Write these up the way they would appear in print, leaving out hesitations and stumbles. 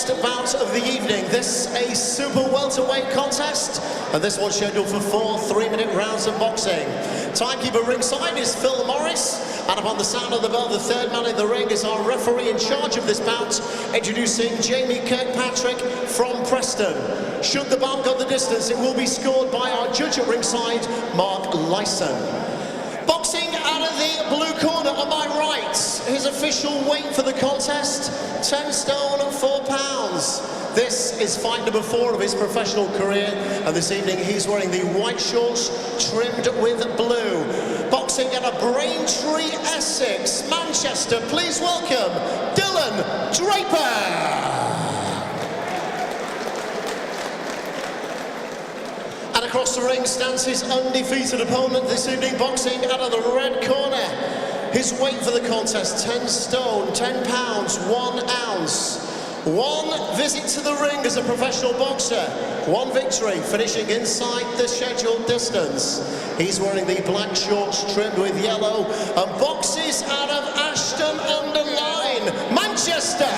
next bout of the evening. This a super welterweight contest, and this one's scheduled for 4 3-minute rounds of boxing. Timekeeper ringside is Phil Morris, and upon the sound of the bell, the third man in the ring is our referee in charge of this bout, introducing Jamie Kirkpatrick from Preston. Should the bout go the distance, it will be scored by our judge at ringside, Mark Lyson. Boxing out of the blue corner on my right, his official weight for the contest, 10 stone 4 pounds. This is fight number 4 of his professional career, and this evening he's wearing the white shorts trimmed with blue. Boxing out of Braintree, Essex, Manchester, please welcome Dylan Draper. And across the ring stands his undefeated opponent this evening, boxing out of the red corner. His weight for the contest, 10 stone, 10 pounds, 1 ounce. 1 visit to the ring as a professional boxer, 1 victory, finishing inside the scheduled distance. He's wearing the black shorts trimmed with yellow and boxes out of Ashton-under-Lyne, Manchester.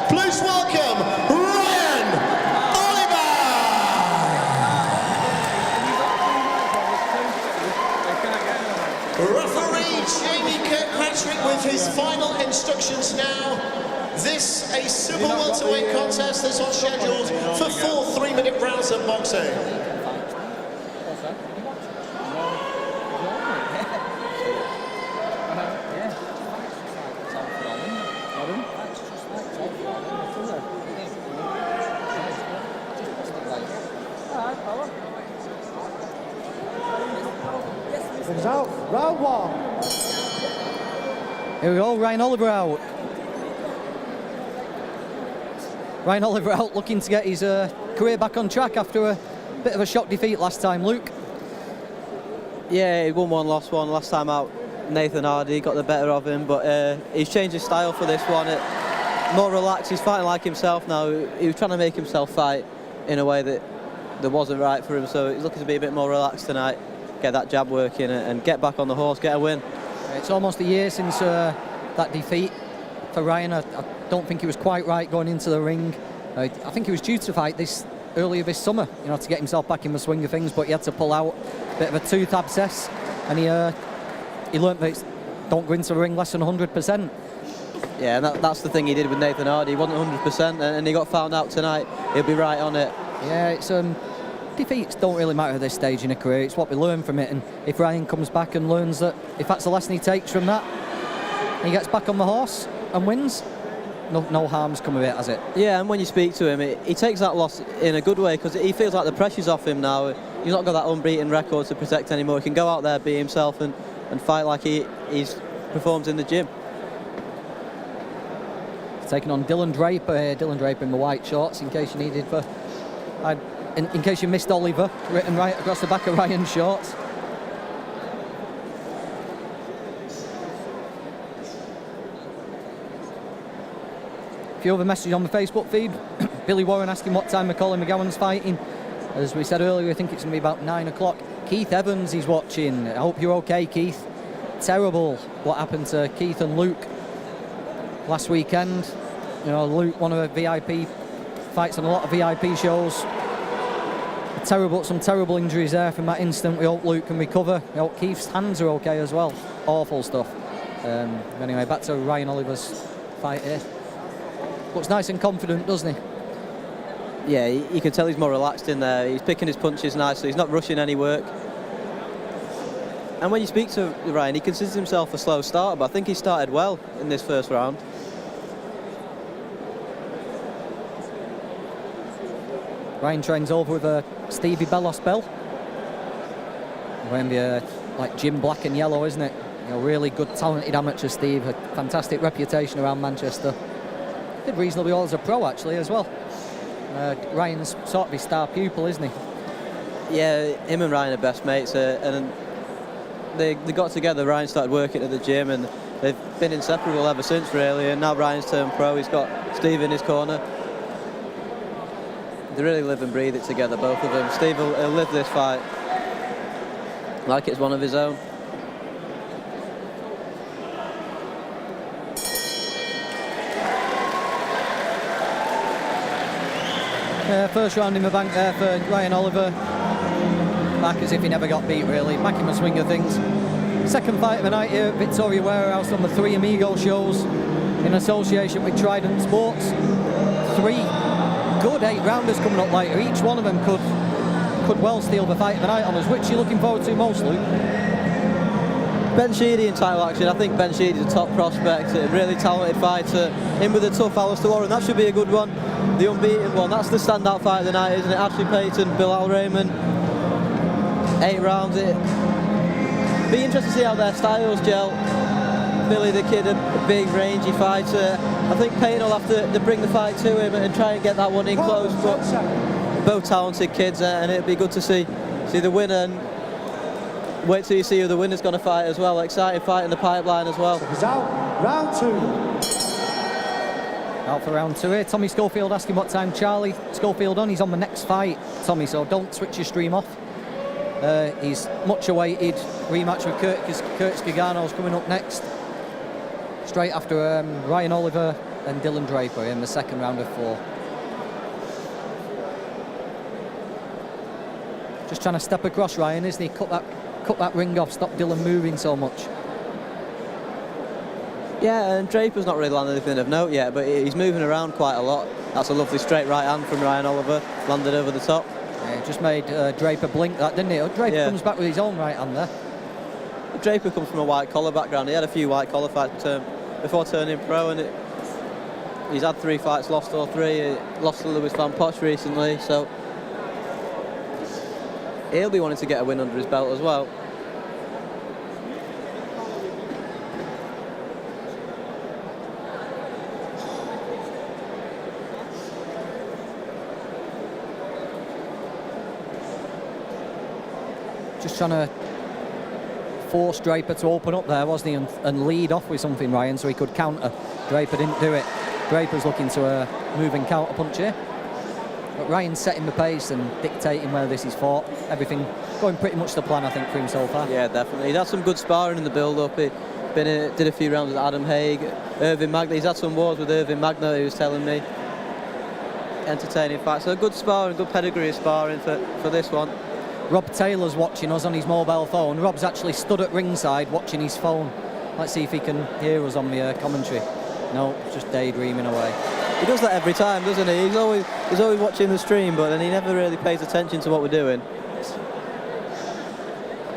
Please welcome Ryan Oliver. Referee Jamie Kirkpatrick with his final instructions now. This a super welterweight contest. This one's scheduled for 4 3-minute rounds of boxing. Comes out, round 1. Here we go, Ryan Oliver out. Ryan Oliver out looking to get his career back on track after a bit of a shock defeat last time. Luke? Yeah, he won 1, lost 1. Last time out, Nathan Hardy got the better of him, but he's changed his style for this one. More relaxed, he's fighting like himself now. He was trying to make himself fight in a way that wasn't right for him, so he's looking to be a bit more relaxed tonight, get that jab working and get back on the horse, get a win. It's almost a year since that defeat for Ryan. I don't think he was quite right going into the ring. I think he was due to fight earlier this summer, to get himself back in the swing of things, but he had to pull out. A bit of a tooth abscess, and he learnt that don't go into the ring less than 100%. Yeah, and that's the thing he did with Nathan Hardy. He wasn't 100%, and he got found out tonight. He'll be right on it. Yeah, it's defeats don't really matter at this stage in a career. It's what we learn from it, and if Ryan comes back and learns that, if that's the lesson he takes from that, he gets back on the horse and wins, no harm's come of it, has it? Yeah, and when you speak to him, he takes that loss in a good way, because he feels like the pressure's off him now. He's not got that unbeaten record to protect anymore. He can go out there, be himself, and fight like he's performs in the gym. Taking on Dylan Draper here. Dylan Draper in the white shorts, in case you needed in case you missed Oliver, written right across the back of Ryan's shorts. A few other messages on the Facebook feed. Billy Warren asking what time Colin McGowan's fighting. As we said earlier, I think it's going to be about 9 o'clock. Keith Evans is watching. I hope you're okay, Keith. Terrible what happened to Keith and Luke last weekend. Luke, one of the VIP fights on a lot of VIP shows. Some terrible injuries there from that incident. We hope Luke can recover. We hope Keith's hands are okay as well. Awful stuff. Anyway, back to Ryan Oliver's fight here. Looks nice and confident, doesn't he? Yeah, you can tell he's more relaxed in there. He's picking his punches nicely. He's not rushing any work. And when you speak to Ryan, he considers himself a slow starter, but I think he started well in this first round. Ryan trains over with a Stevie Bellos bell. Wearing the like Jim black and yellow, isn't it? Really good, talented amateur Steve. A fantastic reputation around Manchester. Did reasonably well as a pro actually as well. Ryan's sort of his star pupil, isn't he? Yeah, him and Ryan are best mates, and they got together. Ryan started working at the gym, and they've been inseparable ever since, really. And now Ryan's turned pro. He's got Steve in his corner. They really live and breathe it together, both of them. Steve will live this fight like it's one of his own. First round in the bank there for Ryan Oliver. Back as if he never got beat, really. Back in the swing of things. Second fight of the night here at Victoria Warehouse on the Three Amigo shows in association with Trident Sports. 3 good 8-rounders coming up later. Each one of them could well steal the fight of the night on us. Which are you looking forward to most, Luke? Ben Sheedy in title action. I think Ben Sheedy's a top prospect, a really talented fighter. Him with a tough Alistair Warren, that should be a good one. The unbeaten one, that's the standout fight of the night, isn't it? Ashley Payton, Bilal Rahman. 8 rounds. It'd be interesting to see how their styles gel. Billy the Kid, a big rangy fighter. I think Payton will have to bring the fight to him and try and get that one in close, but both talented kids, and it'd be good to see the winner. And wait till you see who the winner's going to fight as well. Exciting fight in the pipeline as well. Seconds out. Round 2. Out for round 2 here. Tommy Schofield asking what time Charlie Schofield on. He's on the next fight, Tommy, so don't switch your stream off. He's much awaited rematch with Curtis Gagano's coming up next. Straight after Ryan Oliver and Dylan Draper in the second round of 4. Just trying to step across Ryan, isn't he? Cut that ring off, stop Dylan moving so much. Yeah, and Draper's not really landed anything of note yet, but he's moving around quite a lot. That's a lovely straight right hand from Ryan Oliver, landed over the top. Yeah, just made Draper blink that, didn't he? Draper comes back with his own right hand there. Draper comes from a white collar background. He had a few white collar fights before turning pro, and he's had 3 fights, lost all 3. He lost to Lewis Van Poch recently, so he'll be wanting to get a win under his belt as well. Just trying to force Draper to open up there, wasn't he, and lead off with something, Ryan, so he could counter. Draper didn't do it. Draper's looking to move and counter punch here. But Ryan's setting the pace and dictating where this is fought. Everything going pretty much to plan, I think, for him so far. Yeah, definitely. He's had some good sparring in the build-up. He did a few rounds with Adam Haig, Irvin Magna. He's had some wars with Irvin Magna, he was telling me. Entertaining fight. So good sparring, good pedigree of sparring for this one. Rob Taylor's watching us on his mobile phone. Rob's actually stood at ringside watching his phone. Let's see if he can hear us on the commentary. No, just daydreaming away. He does that every time, doesn't he? He's always watching the stream, but then he never really pays attention to what we're doing.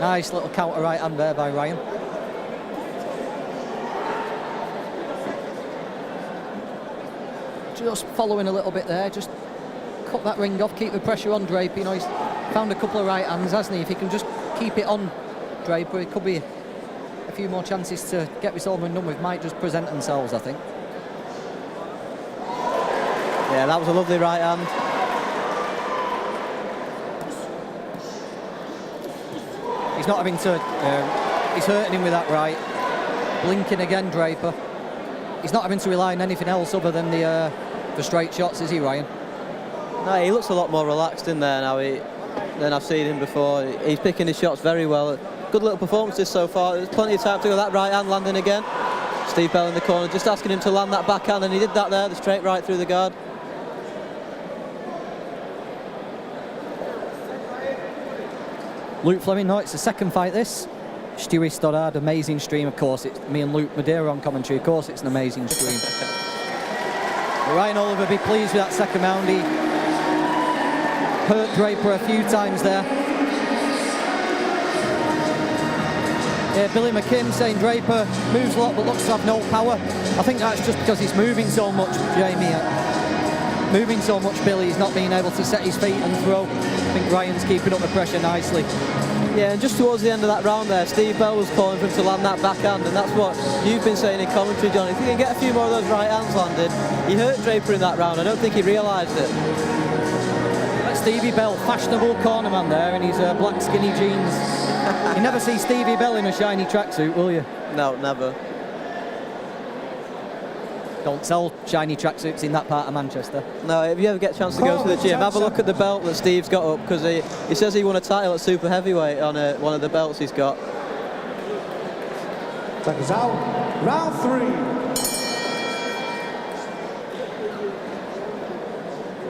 Nice little counter right hand there by Ryan. Just following a little bit there, just cut that ring off, keep the pressure on Draper. You know, he's found a couple of right hands, hasn't he? If he can just keep it on Draper, it could be a few more chances to get this over and done with. Might just present themselves, I think. Yeah, that was a lovely right hand. He's not having to... he's hurting him with that right. Blinking again, Draper. He's not having to rely on anything else other than the straight shots, is he, Ryan? No, he looks a lot more relaxed in there now than I've seen him before. He's picking his shots very well. Good little performances so far. There's plenty of time to go. That right hand landing again. Steve Bell in the corner, just asking him to land that backhand, and he did that there, the straight right through the guard. Luke Fleming, no, it's the second fight this. Stewie Stoddard, amazing stream, of course. It's me and Luke Madeira on commentary, of course it's an amazing stream. Ryan Oliver be pleased with that second round. He hurt Draper a few times there. Yeah, Billy McKim saying Draper moves a lot but looks to have no power. I think that's just because he's moving so much, Jamie. Moving so much, Billy, he's not being able to set his feet and throw. I think Ryan's keeping up the pressure nicely. Yeah, and just towards the end of that round there, Steve Bell was calling for him to land that backhand, and that's what you've been saying in commentary, John. If you can get a few more of those right hands landed, he hurt Draper in that round. I don't think he realised it. That's Stevie Bell, fashionable cornerman there in his black skinny jeans. You never see Stevie Bell in a shiny tracksuit, will you? No, never. Don't sell shiny tracksuits in that part of Manchester. No, if you ever get a chance to go to the gym, have a look at the belt that Steve's got up, because he says he won a title at super heavyweight on one of the belts he's got. Seconds out. Round 3.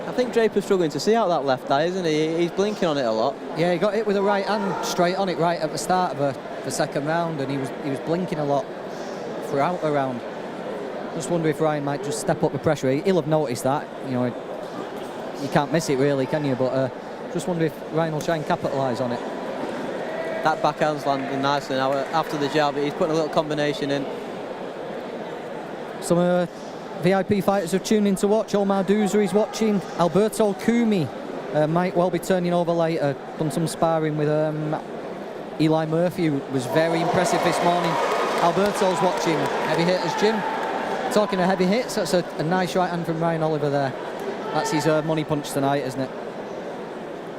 I think Draper's struggling to see out that left eye, isn't he? He's blinking on it a lot. Yeah, he got hit with a right hand straight on it right at the start of the second round, and he was blinking a lot throughout the round. Just wonder if Ryan might just step up the pressure. He'll have noticed that. You know, you can't miss it really, can you? But just wonder if Ryan will try and capitalise on it. That backhand's landing nicely now after the jab. He's putting a little combination in. Some VIP fighters have tuned in to watch. Omar Douza is watching. Alberto Kumi might well be turning over later. Done some sparring with Eli Murphy, who was very impressive this morning. Alberto's watching. Heavy hitters, Jim. Talking of heavy hits, that's a nice right hand from Ryan Oliver there. That's his money punch tonight, isn't it?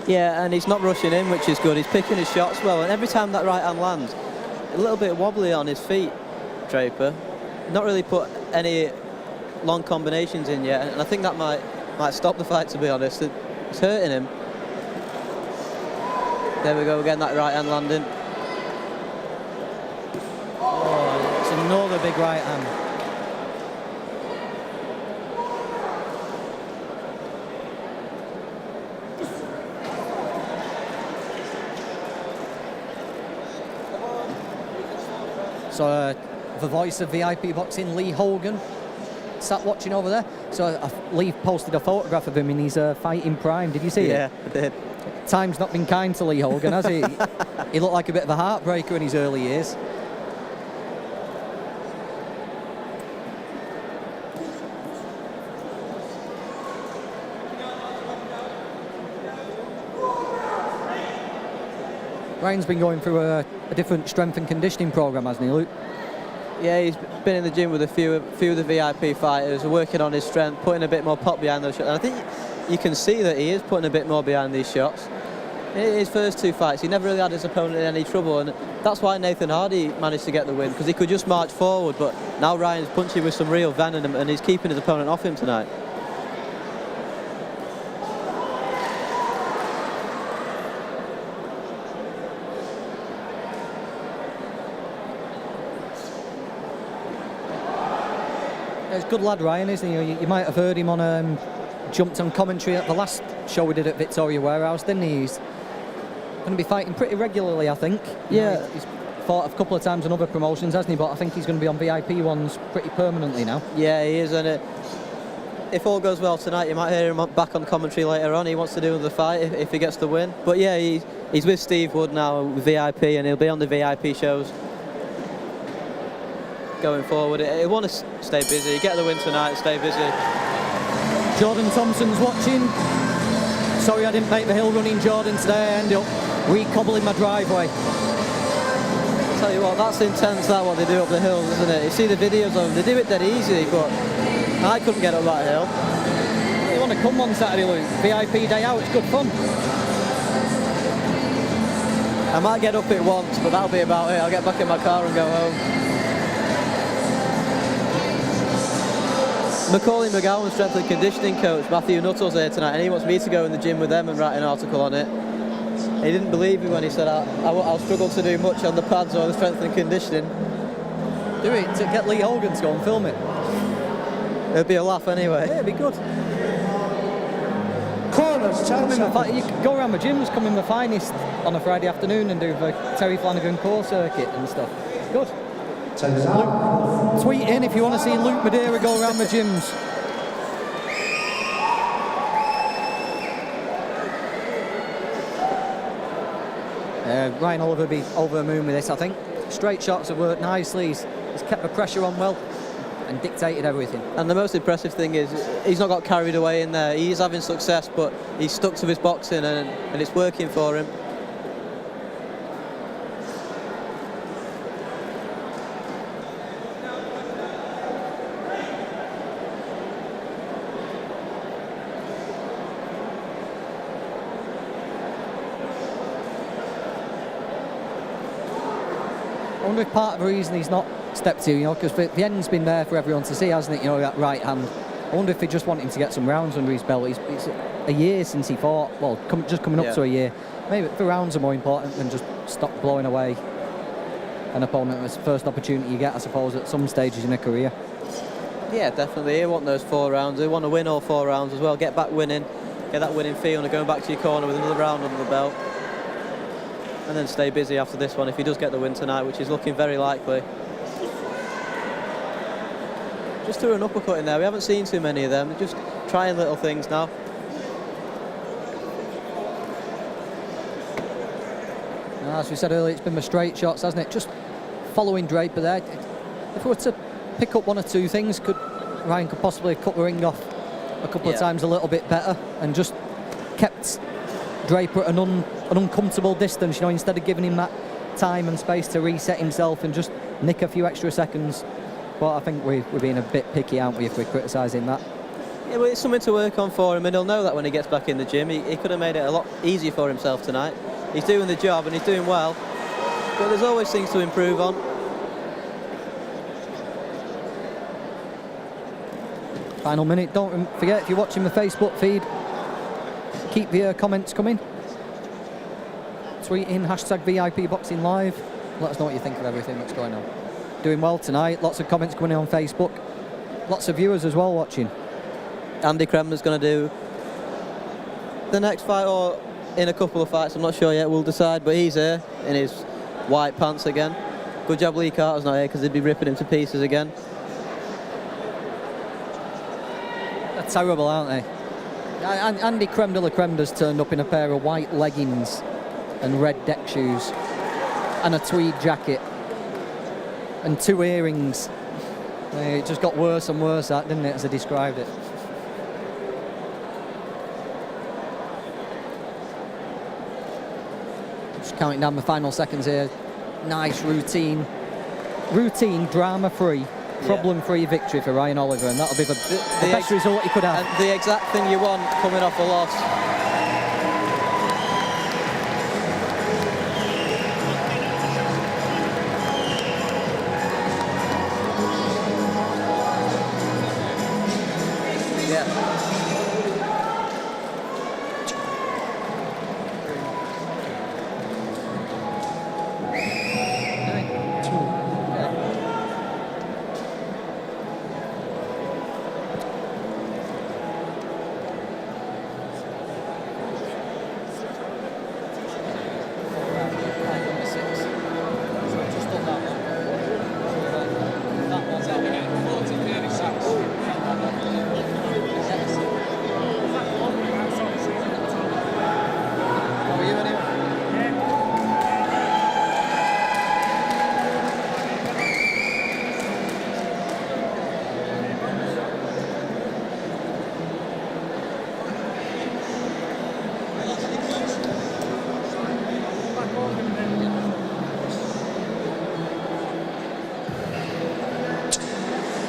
Yeah, and he's not rushing in, which is good. He's picking his shots well, and every time that right hand lands, a little bit wobbly on his feet, Draper. Not really put any long combinations in yet, and I think that might stop the fight, to be honest. It's hurting him. There we go again, that right hand landing. Oh, it's another big right hand. So the voice of VIP boxing, Lee Hogan, sat watching over there. So Lee posted a photograph of him in his fighting prime. Did you see it? Yeah, I did. Time's not been kind to Lee Hogan, has he? He looked like a bit of a heartbreaker in his early years. Ryan's been going through a different strength and conditioning program, hasn't he, Luke? Yeah, he's been in the gym with a few of the VIP fighters, working on his strength, putting a bit more pop behind those shots. And I think you can see that he is putting a bit more behind these shots. In his first two fights, he never really had his opponent in any trouble, and that's why Nathan Hardy managed to get the win, because he could just march forward. But now Ryan's punching with some real venom, and he's keeping his opponent off him tonight. He's a good lad, Ryan, isn't he? You might have heard him on jumped on commentary at the last show we did at Victoria Warehouse, didn't he? He's going to be fighting pretty regularly, I think. Yeah. He's fought a couple of times on other promotions, hasn't he? But I think he's going to be on VIP ones pretty permanently now. Yeah, he is, and if all goes well tonight, you might hear him back on commentary later on. He wants to do another fight if he gets the win. But yeah, he's with Steve Wood now with VIP, and he'll be on the VIP shows going forward. He'll want to stay busy, get the win tonight, stay busy. Jordan Thompson's watching. Sorry I didn't make the hill running, Jordan, today. I ended up recobbling my driveway. I'll tell you what, that's intense, that what they do up the hills, isn't it? You see the videos of them, they do it dead easy, but I couldn't get up that hill. You want to come on Saturday, Luke? VIP day out, it's good fun. I might get up it once, but that'll be about it. I'll get back in my car and go home. Macaulay McGowan, strength and conditioning coach, Matthew Nuttall's here tonight, and he wants me to go in the gym with them and write an article on it. He didn't believe me when he said I'll struggle to do much on the pads or the strength and conditioning. Do it, to get Lee Hogan to go and film it. It'd be a laugh anyway. Yeah, it'd be good. Corners, 10 seconds. You could go around the gyms, come in the finest on a Friday afternoon and do the Terry Flanagan core circuit and stuff. Good. Tweet in if you want to see Luke Madeira go around the gyms. Ryan Oliver be over the moon with this, I think. Straight shots have worked nicely. He's kept the pressure on well and dictated everything. And the most impressive thing is he's not got carried away in there. He's having success, but he's stuck to his boxing and it's working for him. I wonder if part of the reason he's not stepped to, because the end's been there for everyone to see, hasn't it? That right hand. I wonder if they just want him to get some rounds under his belt. It's a year since he fought. Well, just coming up to a year. Maybe the rounds are more important than just stop blowing away an opponent. It's the first opportunity you get, I suppose, at some stages in a career. Yeah, definitely. He want those 4 rounds. He want to win all 4 rounds as well. Get back winning, get that winning feel, and going back to your corner with another round under the belt. And then stay busy after this one if he does get the win tonight, which is looking very likely. Just threw an uppercut in there. We haven't seen too many of them. They're just trying little things now. As we said earlier, it's been the straight shots, hasn't it? Just following Draper there. If we were to pick up 1 or 2 things, Ryan could possibly cut the ring off a couple of times a little bit better and just kept Draper at an uncomfortable distance, you know, instead of giving him that time and space to reset himself and just nick a few extra seconds. But I think we're being a bit picky, aren't we, if we're criticising that? Yeah, well, it's something to work on for him, and he'll know that when he gets back in the gym. He could have made it a lot easier for himself tonight. He's doing the job and he's doing well, but there's always things to improve on. Final minute. Don't forget, if you're watching the Facebook feed, keep your comments coming. Tweet in #VIP Boxing Live. Let us know what you think of everything that's going on. Doing well tonight. Lots of comments coming in on Facebook. Lots of viewers as well watching. Andy Kremmer's going to do the next fight, or in a couple of fights, I'm not sure yet, we'll decide, but he's here in his white pants again. Good job Lee Carter's not here, because he'd be ripping him to pieces again. They're terrible, aren't they? Andy Creme de la Creme has turned up in a pair of white leggings and red deck shoes and a tweed jacket and 2 earrings. It just got worse and worse, that, didn't it, as I described it. Just counting down the final seconds here. Nice routine, drama-free, problem-free victory for Ryan Oliver, and that'll be the best result he could have. And the exact thing you want coming off a loss.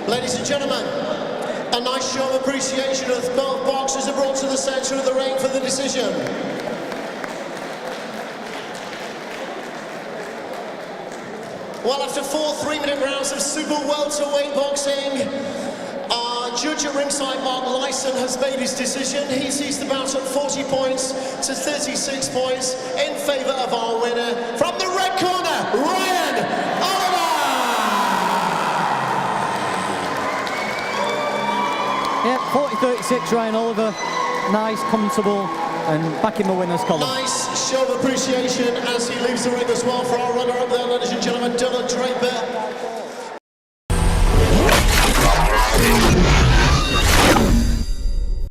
Ladies and gentlemen, a nice show of appreciation as both boxers are brought to the centre of the ring for the decision. Well, after 4 3-minute rounds of super welterweight boxing, our judge at ringside, Mark Lyson, has made his decision. He sees the bout at 40 points to 36 points in favour of our winner. From the red corner, Ryan Oliver! Yep, 40-36, Ryan Oliver. Nice, comfortable, and back in the winner's column. Nice show of appreciation as he leaves the ring as well for our runner-up there, ladies and gentlemen, Draper.